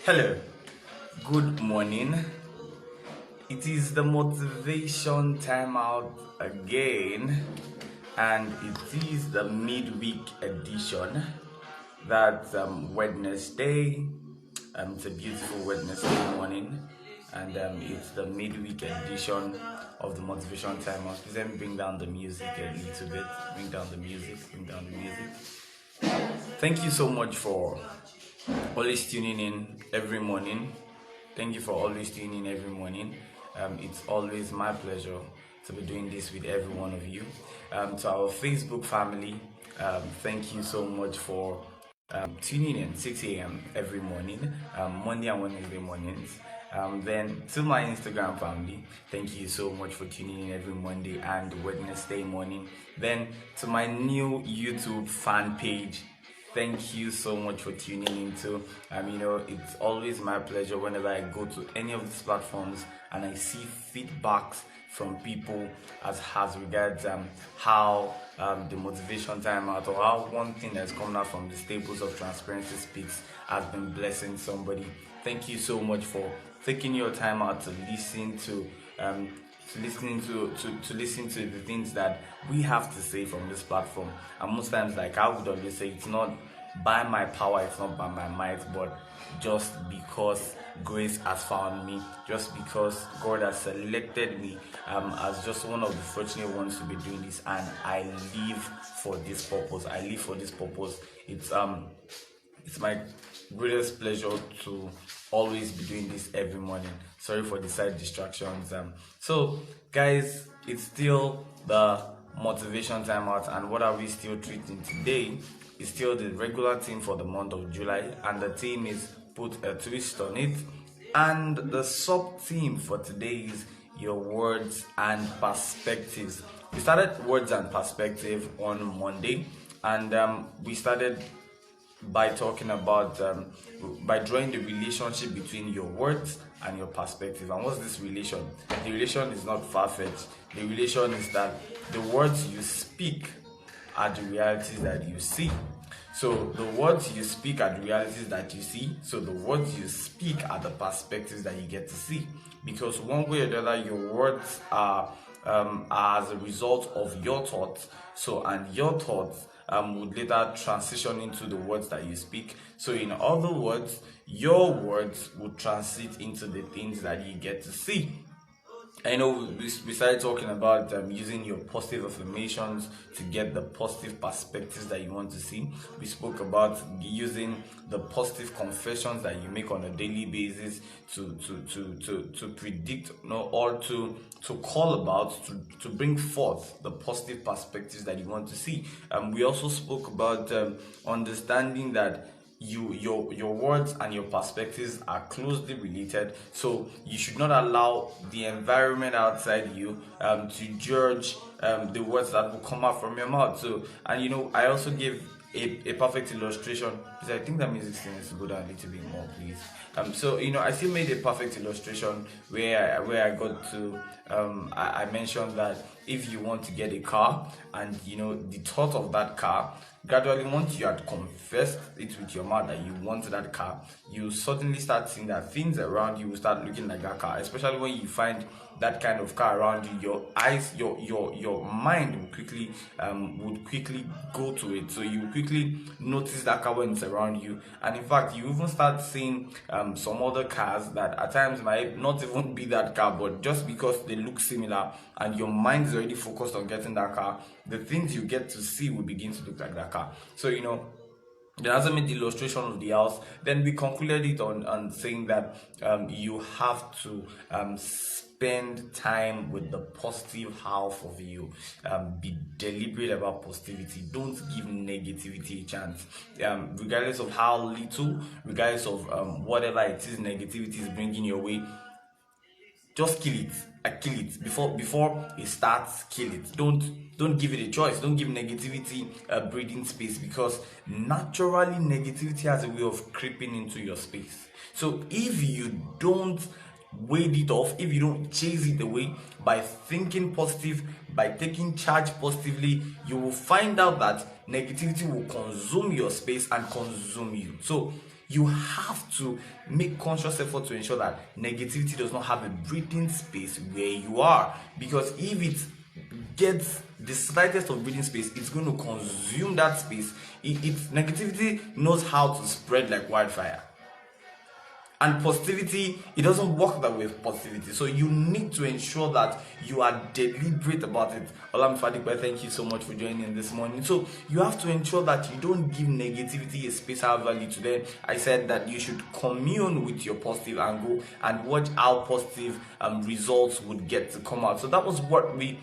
Hello, good morning. It is the motivation time out again, and it is the midweek edition. That's Wednesday. It's a beautiful Wednesday morning, and it's the midweek edition of the motivation time out. Please let me bring down the music a little bit. Bring down the music. Bring down the music. Thank you so much for always tuning in every morning. Thank you for always tuning in every morning. It's always my pleasure to be doing this with every one of you. To our Facebook family, thank you so much for tuning in 6 a.m. every morning, Monday and Wednesday mornings. Then to my Instagram family, thank you so much for tuning in every Monday and Wednesday morning. Then to my new YouTube fan page, thank you so much for tuning into. It's always my pleasure whenever I go to any of these platforms and I see feedbacks from people as regards how the motivation time out, or how one thing that's coming out from the stables of Transparency Speaks has been blessing somebody. Thank you so much for taking your time out to listen to listen to the things that we have to say from this platform. And most times, like I would always say, it's not by my power, it's not by my might, but just because grace has found me, just because God has selected me as just one of the fortunate ones to be doing this, and I live for this purpose. It's my greatest pleasure to always be doing this every morning. Sorry for the side distractions. So guys, it's still the motivation time out, and what are we still treating today is still the regular theme for the month of July, and the theme is put a twist on it. And the sub-theme for today is your words and perspectives. We started words and perspective on Monday, and we started by talking about by drawing the relationship between your words and your perspective. And what's this relation? The relation is not far-fetched. The relation is that the words you speak are the realities that you see. So the words you speak are the realities that you see. So the words you speak are the perspectives that you get to see. Because one way or the other, your words are as a result of your thoughts. So, and your thoughts would later transition into the words that you speak. So in other words, your words would transit into the things that you get to see. I know we started talking about using your positive affirmations to get the positive perspectives that you want to see. We spoke about using the positive confessions that you make on a daily basis to predict, or to call about, to bring forth the positive perspectives that you want to see. We also spoke about understanding that your words and your perspectives are closely related, so you should not allow the environment outside you to judge the words that will come out from your mouth. So, and I also gave a perfect illustration, because I think that music still needs to go down a little bit more, please. So I still made a perfect illustration where I got to I mentioned that if you want to get a car, and the thought of that car, gradually, once you had confessed it with your mouth that you want that car, you suddenly start seeing that things around you will start looking like that car. Especially when you find that kind of car around you, your eyes, your mind would quickly go to it. So you quickly notice that car when it's around you, and in fact, you even start seeing some other cars that at times might not even be that car, but just because they look similar and your mind is already focused on getting that car, the things you get to see will begin to look like that car. So then as I made the illustration of the house, then we concluded it on saying that you have to spend time with the positive half of you. Be deliberate about positivity. Don't give negativity a chance. Regardless of how little, regardless of whatever it is negativity is bringing your way, just kill it. Kill it before it starts. Kill it. Don't give it a choice. Don't give negativity a breathing space, because naturally negativity has a way of creeping into your space. So if you don't wade it off, if you don't chase it away by thinking positive, by taking charge positively, you will find out that negativity will consume your space and consume you. So You have to make conscious effort to ensure that negativity does not have a breathing space where you are, because if it gets the slightest of breathing space, it's going to consume that space. Negativity knows how to spread like wildfire. And positivity, it doesn't work that way with positivity. So you need to ensure that you are deliberate about it. Fawunmi Feyikemi, thank you so much for joining this morning. So you have to ensure that you don't give negativity a space. However, today I said that you should commune with your positive angle and watch how positive results would get to come out. So that was what we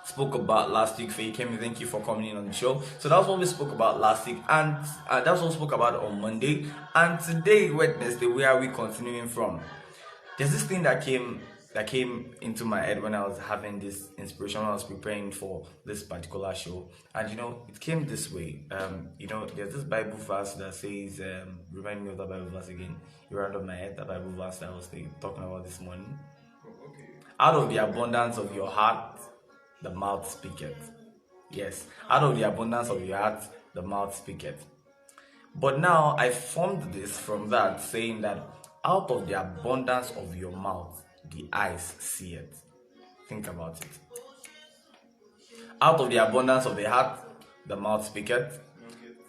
spoke about last week. Feyikemi, thank you for coming in on the show. So that's what we spoke about last week, and that's what we spoke about on Monday. And today, Wednesday, where are we continuing from? There's this thing that came into my head when I was having this inspiration, when I was preparing for this particular show. And it came this way. There's this Bible verse that says, remind me of that Bible verse again. You round up my head, that Bible verse that I was talking about this morning. Okay. Out of the abundance of your heart, the mouth speaketh. Yes, out of the abundance of your heart, the mouth speaketh. But now I formed this from that, saying that out of the abundance of your mouth, the eyes see it. Think about it. Out of the abundance of the heart, the mouth speaketh.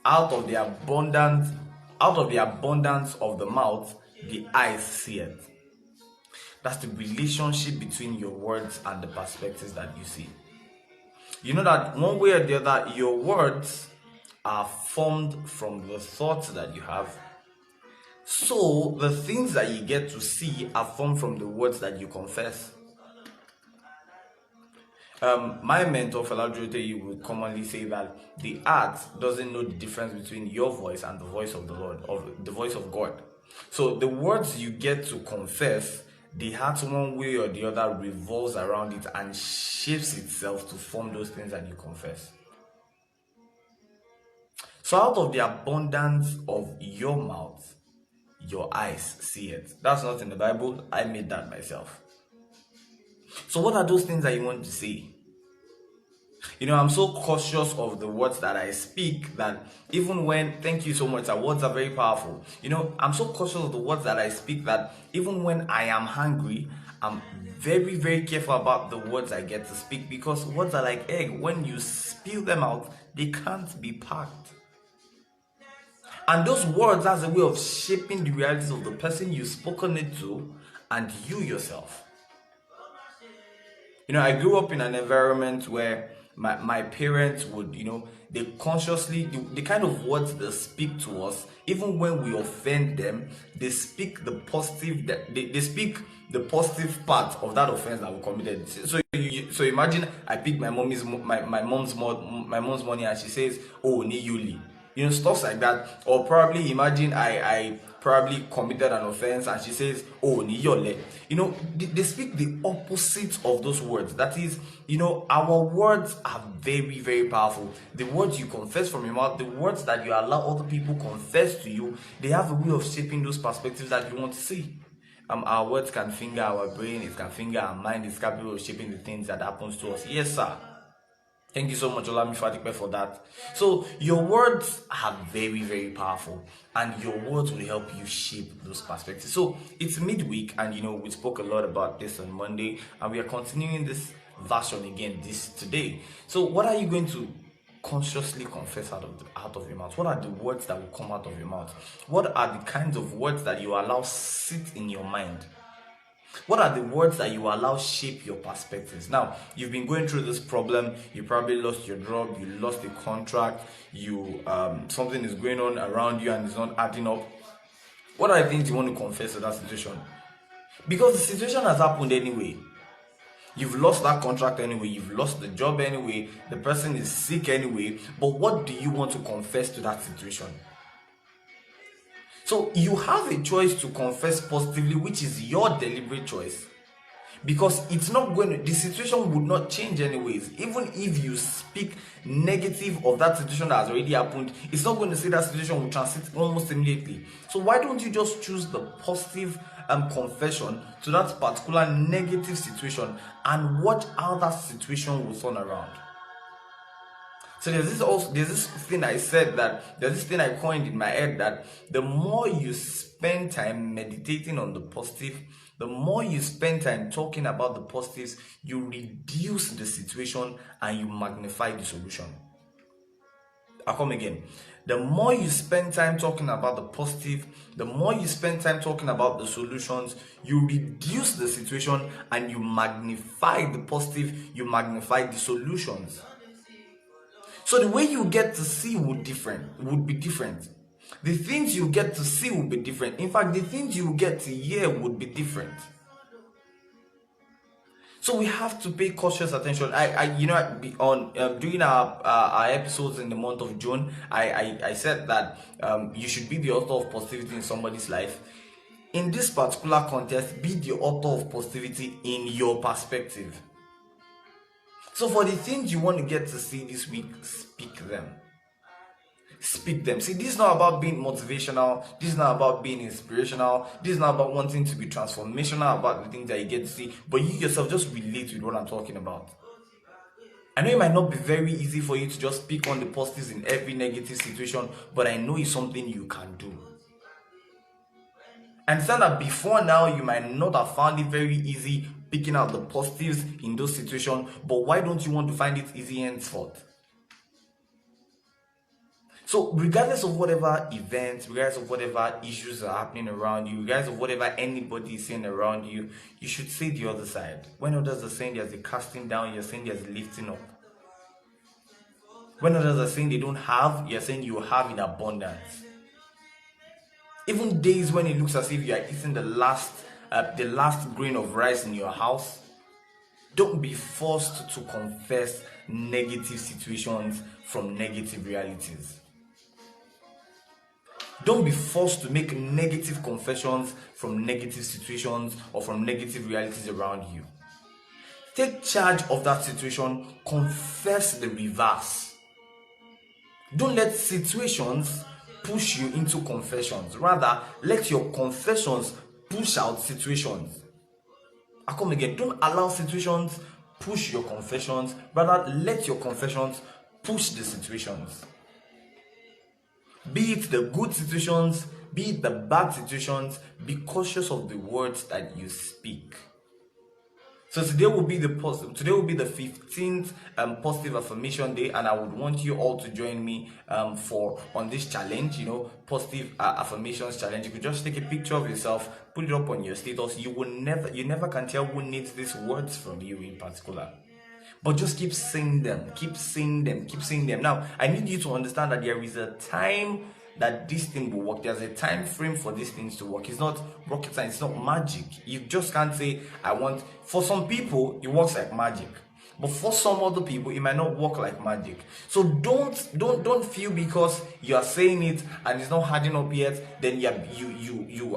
Out of the abundance of the mouth, the eyes see it. That's the relationship between your words and the perspectives that you see. You know that one way or the other, your words are formed from the thoughts that you have. So the things that you get to see are formed from the words that you confess. My mentor, Felajote, would commonly say that the heart doesn't know the difference between your voice and the voice of the Lord, or the voice of God. So the words you get to confess, the heart, one way or the other, revolves around it and shapes itself to form those things that you confess. So out of the abundance of your mouth, your eyes see it. That's not in the Bible. I made that myself. So what are those things that you want to say? I'm so cautious of the words that I speak that even when, thank you so much, our words are very powerful. I'm so cautious of the words that I speak that even when I am hungry, I'm very, very careful about the words I get to speak, because words are like egg. When you spill them out, they can't be packed. And those words has a way of shaping the realities of the person you've spoken it to and you yourself. I grew up in an environment where my parents would, they consciously, the kind of words they speak to us, even when we offend them, they speak the positive, they speak the positive part of that offense that we committed. So imagine I pick my mom's money and she says, "Oh, ni Yuli." Stuff like that. Or probably imagine I probably committed an offense and she says, "Oh, ni Yole." They speak the opposite of those words. That is, our words are very, very powerful. The words you confess from your mouth, the words that you allow other people confess to you, they have a way of shaping those perspectives that you want to see. Our words can finger our brain, it can finger our mind, it's capable of shaping the things that happens to us. Yes, sir. Thank you so much, Fawunmi Feyikemi, for that. So your words are very, very powerful, and your words will help you shape those perspectives. So it's midweek, and we spoke a lot about this on Monday, and we are continuing this version again today. So what are you going to consciously confess out of your mouth? What are the words that will come out of your mouth? What are the kinds of words that you allow sit in your mind? What are the words that you allow shape your perspectives? Now, you've been going through this problem. You probably lost your job. You lost a contract. Something is going on around you and it's not adding up. What are the things you want to confess to that situation? Because the situation has happened anyway. You've lost that contract anyway. You've lost the job anyway. The person is sick anyway. But what do you want to confess to that situation? So you have a choice to confess positively, which is your deliberate choice. Because the situation would not change anyways. Even if you speak negative of that situation that has already happened, it's not going to say that situation will transit almost immediately. So why don't you just choose the positive confession to that particular negative situation and watch how that situation will turn around? So there's this thing I said, that there's this thing I coined in my head, that the more you spend time meditating on the positive, the more you spend time talking about the positives, you reduce the situation and you magnify the solution. I'll come again. The more you spend time talking about the positive, the more you spend time talking about the solutions, you reduce the situation and you magnify the positive, you magnify the solutions. So the way you get to see would be different. The things you get to see will be different. In fact, the things you get to hear would be different. So we have to pay cautious attention. During our episodes in the month of June, I said that you should be the author of positivity in somebody's life. In this particular context, be the author of positivity in your perspective. So for the things you want to get to see this week, speak them. Speak them. See, this is not about being motivational. This is not about being inspirational. This is not about wanting to be transformational about the things that you get to see. But you yourself just relate with what I'm talking about. I know it might not be very easy for you to just pick on the positives in every negative situation, but I know it's something you can do. Understand that before now, you might not have found it very easy picking out the positives in those situations, but why don't you want to find it easy henceforth? So regardless of whatever events, regardless of whatever issues are happening around you, regardless of whatever anybody is saying around you, you should say the other side. When others are saying there's a casting down, you're saying there's a lifting up. When others are saying they don't have, you're saying you have in abundance. Even days when it looks as if you are eating the last grain of rice in your house, don't be forced to confess negative situations from negative realities. Don't be forced to make negative confessions from negative situations or from negative realities around you. Take charge of that situation. Confess the reverse. Don't let situations push you into confessions. Rather, let your confessions push out situations. I come again. Don't allow situations push your confessions. Rather, let your confessions push the situations. Be it the good situations, be it the bad situations, be cautious of the words that you speak. So today will be the 15th positive affirmation day, and I would want you all to join me on this challenge, positive affirmations challenge. You could just take a picture of yourself, put it up on your status. You never can tell who needs these words from you in particular. But just keep saying them, keep saying them, keep saying them. Now, I need you to understand that there is a time that this thing will work. There's a time frame for these things to work. It's not rocket science, it's not magic. You just can't say, for some people, it works like magic. But for some other people, it might not work like magic. So don't feel because you are saying it and it's not hardening up yet, then you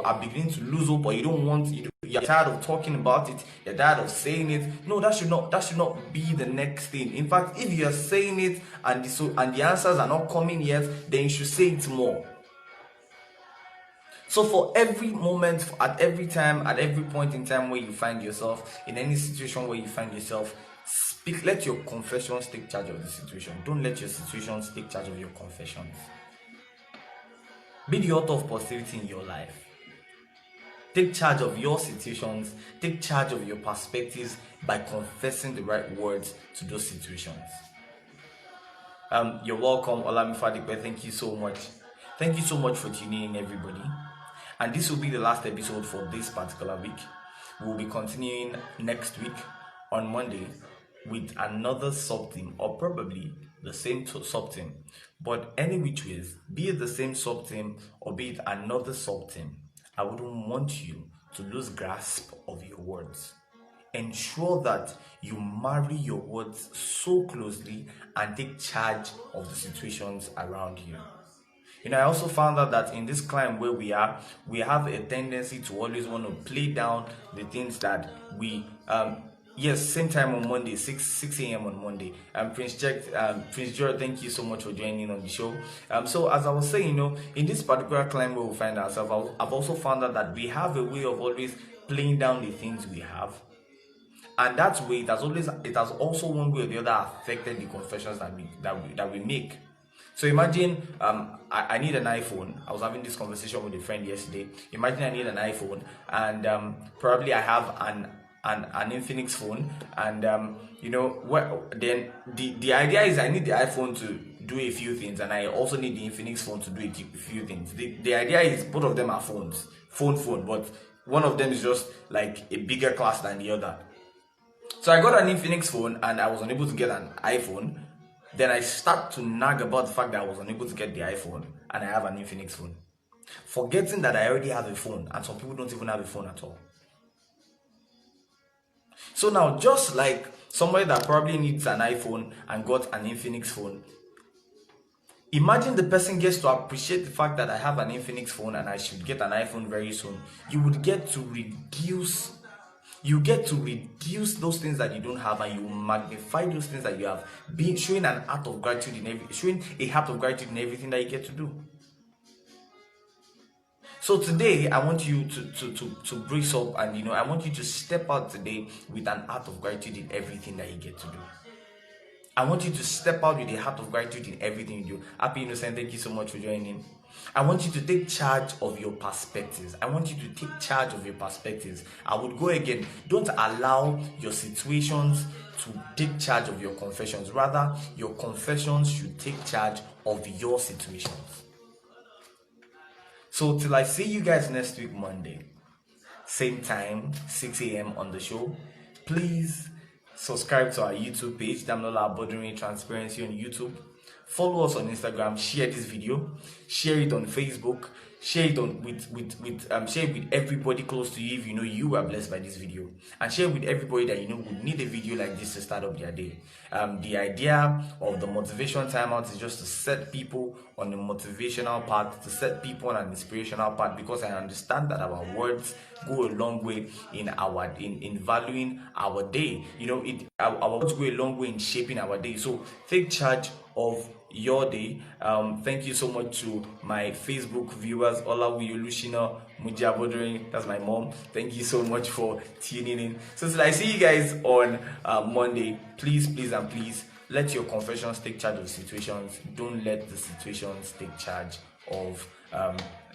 are beginning to lose hope, or you're tired of talking about it, you're tired of saying it. No, that should not be the next thing. In fact, if you're saying it and the answers are not coming yet, then you should say it more. So for every moment, at every time, at every point in time where you find yourself, in any situation where you find yourself, speak. Let your confessions take charge of the situation. Don't let your situations take charge of your confessions. Be the author of positivity in your life. Take charge of your situations. Take charge of your perspectives by confessing the right words to those situations. You're welcome, Olorunwa Feyikemi. Thank you so much. Thank you so much for tuning in, everybody. And this will be the last episode for this particular week. We'll be continuing next week on Monday with another subtheme, or probably the same subtheme. But any which ways, be it the same subtheme or be it another subtheme, I wouldn't want you to lose grasp of your words. Ensure that you marry your words so closely and take charge of the situations around you. I also found out that in this climb where we are, we have a tendency to always want to play down the things that we yes, same time on Monday, 6 a.m. on Monday. Prince George, thank you so much for joining on the show. So as I was saying, in this particular climb where we find ourselves, I've also found out that we have a way of always playing down the things we have And that way, it has also one way or the other affected the confessions that we make. So imagine I need an iPhone. I was having this conversation with a friend yesterday. Imagine I need an iPhone, and probably I have an Infinix phone, and then the idea is I need the iPhone to do a few things, and I also need the Infinix phone to do a few things. The idea is both of them are phones, phone, but one of them is just like a bigger class than the other. So I got an Infinix phone and I was unable to get an iPhone. Then I start to nag about the fact that I was unable to get the iPhone and I have an Infinix phone, forgetting that I already have a phone, and some people don't even have a phone at all. So now, just like somebody that probably needs an iPhone and got an Infinix phone, imagine the person gets to appreciate the fact that I have an Infinix phone and I should get an iPhone very soon. You get to reduce those things that you don't have, and you magnify those things that you have, showing a heart of gratitude in everything that you get to do. So today, I want you to brace up, and I want you to step out today with an heart of gratitude in everything that you get to do. I want you to step out with a heart of gratitude in everything you do. Happy Innocent, thank you so much for joining. I want you to take charge of your perspectives. I would go again. Don't allow your situations to take charge of your confessions. Rather, your confessions should take charge of your situations. So till I see you guys next week, Monday, same time, 6 a.m. on the show, please subscribe to our YouTube page, Damilola Abodunrin Transparency on YouTube. Follow us on Instagram. Share this video. Share it on Facebook. Share it share it with everybody close to you if you know you are blessed by this video, and share with everybody that would need a video like this to start up their day. The idea of the motivation timeout is just to set people on a motivational path, to set people on an inspirational path, because I understand that our words go a long way in valuing our day. Our words go a long way in shaping our day. So take charge of your day. Thank you so much to my Facebook viewers, Olorunwa Abodunrin, that's my mom. Thank you so much for tuning in. So till I see you guys on Monday, please let your confessions take charge of situations. Don't let the situations take charge of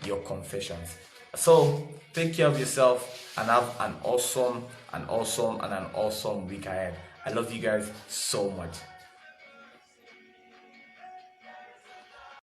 your confessions. So take care of yourself and have an awesome week ahead. I love you guys so much.